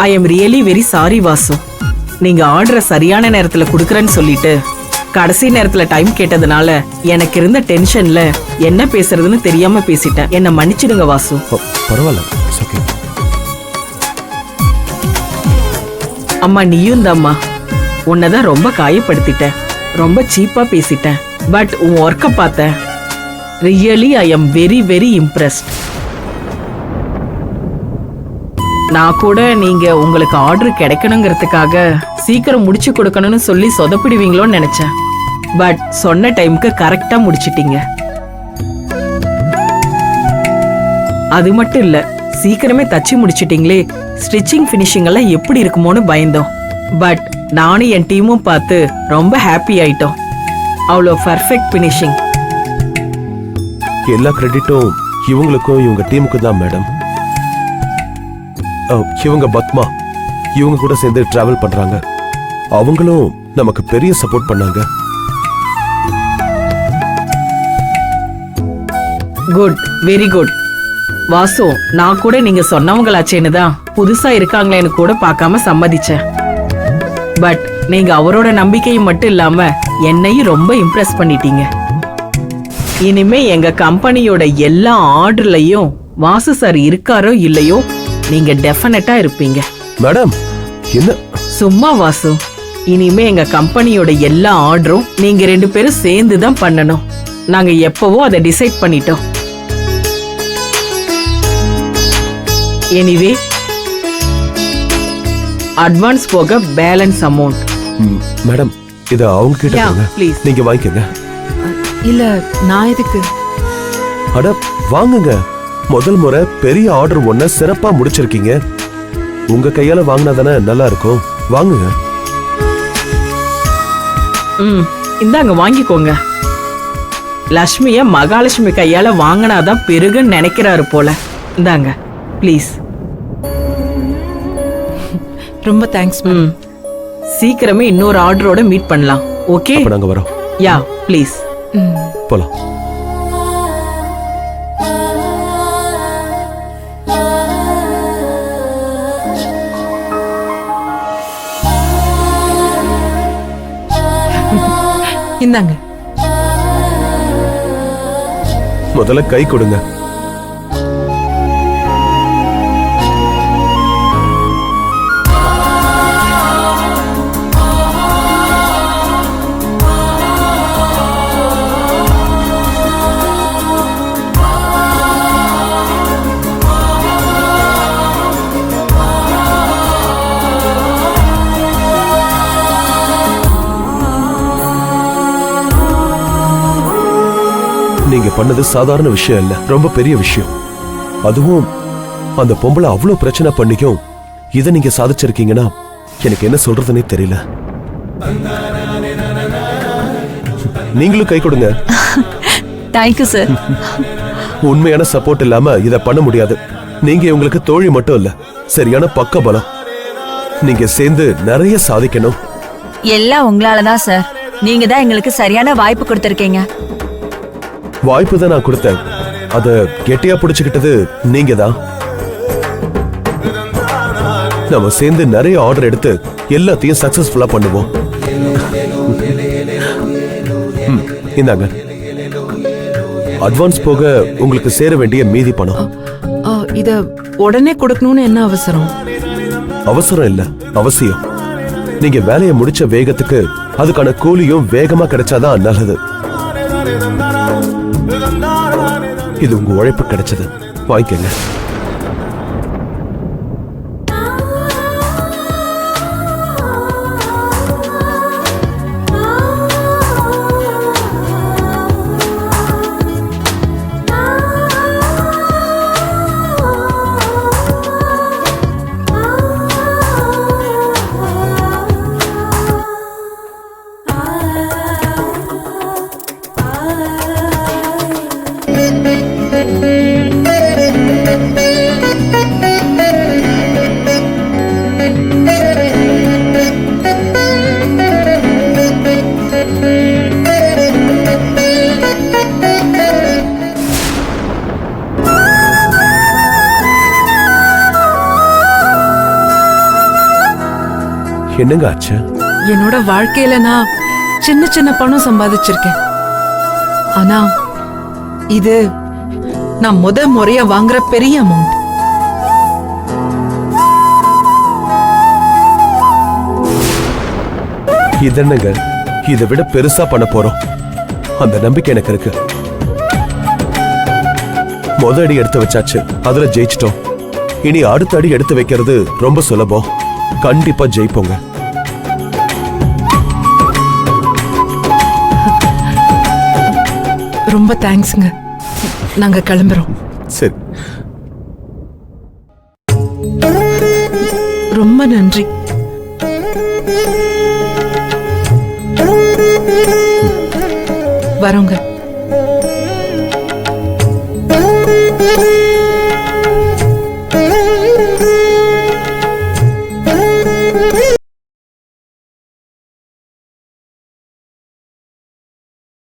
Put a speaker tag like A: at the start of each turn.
A: I am really very sorry Vasu. நீங்க ஆர்டரை சரியான நேரத்துல குடுக்கறேன்னு சொல்லிட்டு கடைசி நேரத்துல டைம் கேட்டதுனால எனக்கு இருந்த டென்ஷன்ல என்ன பேசுறதுன்னு தெரியாம பேசிட்டேன். என்ன மன்னிச்சிடுங்க வாசு.
B: பரவாயில்ல. ஓகே.
A: அம்மா நீயும் தாம்மா. உன்னதான் ரொம்ப காயப்படுத்திட்டேன், ரொம்ப சீப்பா பேசிட்டேன். பட் உன் ஒர்க்க பார்த்தேன். Really I am very very impressed. நான் கூட நீங்க உங்களுக்கு ஆர்டர் கிடைக்கணுங்கிறதுக்காக சீக்கிரம் முடிச்சு கொடுக்கணும்னு சொல்லி சொதப்பிடுவீங்களோன்னு நினைச்சேன். பட் சொன்ன டைமுக்கு கரெக்டா முடிச்சிட்டீங்க. அது மட்டும் இல்ல, சீக்கிரமே தச்சு முடிச்சிட்டீங்களே. ஸ்டிச்சிங் ஃபினிஷிங் எல்லாம் எப்படி இருக்குமோன்னு பயந்தோம். பட் நானும் என் டீமும் பார்த்து ரொம்ப ஹாப்பி ஆயிட்டோம். அவ்வளோ பர்ஃபெக்ட் ஃபினிஷிங்.
B: எல்லா கிரெடிட்டும் இவங்களுக்கும் இவங்க டீமுக்கும் தான் மேடம். இவங்க பத்மா, இவங்க கூட சேர்ந்து டிராவல் பண்றாங்க. அவங்களும் நமக்கு பெரிய சப்போர்ட் பண்ணாங்க.
A: Good, very good. வாசு, நான் கூட நீங்க சொன்னவங்களாச்சேன்னு தான் புதுசா இருக்காங்களேன்னு கூட பார்க்காம சம்மதிச்சேன். பட் நீங்க அவரோட நம்பிக்கையும் மட்டும் இல்லாம என்னையும் ரொம்ப இம்ப்ரெஸ் பண்ணிட்டீங்க. இனிமே எங்க கம்பெனியோட எல்லா ஆர்டர்லயும் வாசு சார் இருக்காரோ இல்லையோ, நீங்க டெஃபினட்டா இருப்பீங்க.
B: மேடம் என்ன
A: சும்மா வாசு, இனிமே எங்க கம்பெனியோட எல்லா ஆர்டரும் நீங்க 2 பேரும் சேர்ந்து தான் பண்ணணும். நாங்க எப்பவோ அதை டிசைட் பண்ணிட்டோம். எனிவே அட்வான்ஸ் போக பேலன்ஸ் அமௌண்ட்.
B: மேடம் இத அவங்க கிட்ட கொடுங்க.
A: ப்ளீஸ்
B: நீங்க வாங்கிக்கங்க.
C: இல்ல நான் எதுக்கு?
B: அட வாங்குங்க. முதல் முறை பெரிய ஆர்டர் ஒன்ன சிறப்பா முடிச்சிருக்கீங்க. உங்க கையால வாங்கினா தானே நல்லா இருக்கும். வாங்குங்க.
A: இந்தாங்க வாங்கிக்கோங்க. லட்சுமிய மகாலட்சுமி கையால வாங்கினாதான் பெருகுன்னு நினைக்கிறாரு போல. இந்தாங்க ப்ளீஸ்.
C: ரொம்ப தேங்க்ஸ் மேம்.
A: சீக்கிரமே இன்னொரு ஆர்டரோட மீட் பண்ணலாம். ஓகே,
B: அப்ப நாங்க வரோம்.
A: யா ப்ளீஸ்
B: போலாம்.
C: இந்தாங்க.
B: முதல்ல கை கொடுங்க. நீங்க பண்ணது சாதாரண விஷயம் இல்ல, ரொம்ப பெரிய விஷயம். அதுவும் அந்த பொம்பளை அவ்வளவு பிரச்சனை பண்ணிக்கும் இத நீங்க சாதிச்சிருக்கீங்கன்னா எனக்கு என்ன சொல்றதுன்னே தெரியல. நீங்களும் கை கொடுங்க.
D: Thank you sir.
B: உண்மையான சப்போர்ட் இல்லாம இத பண்ண முடியாது. நீங்க உங்களுக்கு தோழி மட்டும் இல்ல, சரியான பக்க பலம். நீங்க சேர்ந்து நிறைய சாதிக்கணும்.
D: எல்லாம் உங்களாலதான் சார். நீங்க தான் எங்களுக்கு சரியான வாய்ப்பு கொடுத்திருக்கீங்க.
B: வாய்ப்பு தான் நான் கொடுத்தேன், அத கெட்டியா பிடிச்சுக்கிட்டது நீங்க தான். நம்ம சேர்ந்து நிறைய ஆர்டர் எடுத்து எல்லாத்தையும் சக்சஸ்ஃபுல்லா பண்ணுவோம். இந்தாங்க அட்வான்ஸ் போக உங்களுக்கு சேர வேண்டிய மீதி பணம்.
C: இத உடனே கொடுக்கணும்னு என்ன அவசரம்?
B: அவசரம் இல்ல, அவசியம். நீங்க வேலையை முடிச்ச வேகத்துக்கு அதுக்கான கூலியும் வேகமா கிடைச்சாதான் நல்லது. இது உங்க உழைப்பு கிடைச்சது, வாங்கிக்கங்க. என்னங்க ஆச்சு?
C: என்னோட வாழ்க்கையில நான் சின்ன சின்ன பணம் சம்பாதிச்சிருக்கேன். ஆனா இது நான் முறையா வாங்குற பெரிய அமௌண்ட்.
B: இது என்னங்க, இதை விட பெருசா பண்ண போறோம். அந்த நம்பிக்கை எனக்கு இருக்கு. அடி எடுத்து வச்சாச்சு, அதுல ஜெயிச்சிட்டோம். இனி அடுத்த அடி எடுத்து வைக்கிறது ரொம்ப சுலபம். கண்டிப்பா ஜெயிப்போங்க.
C: ரொம்ப தேங்க்ஸ்ங்க. நாங்க கிளம்புறோம்.
B: சரி,
C: ரொம்ப நன்றி. வரோங்க.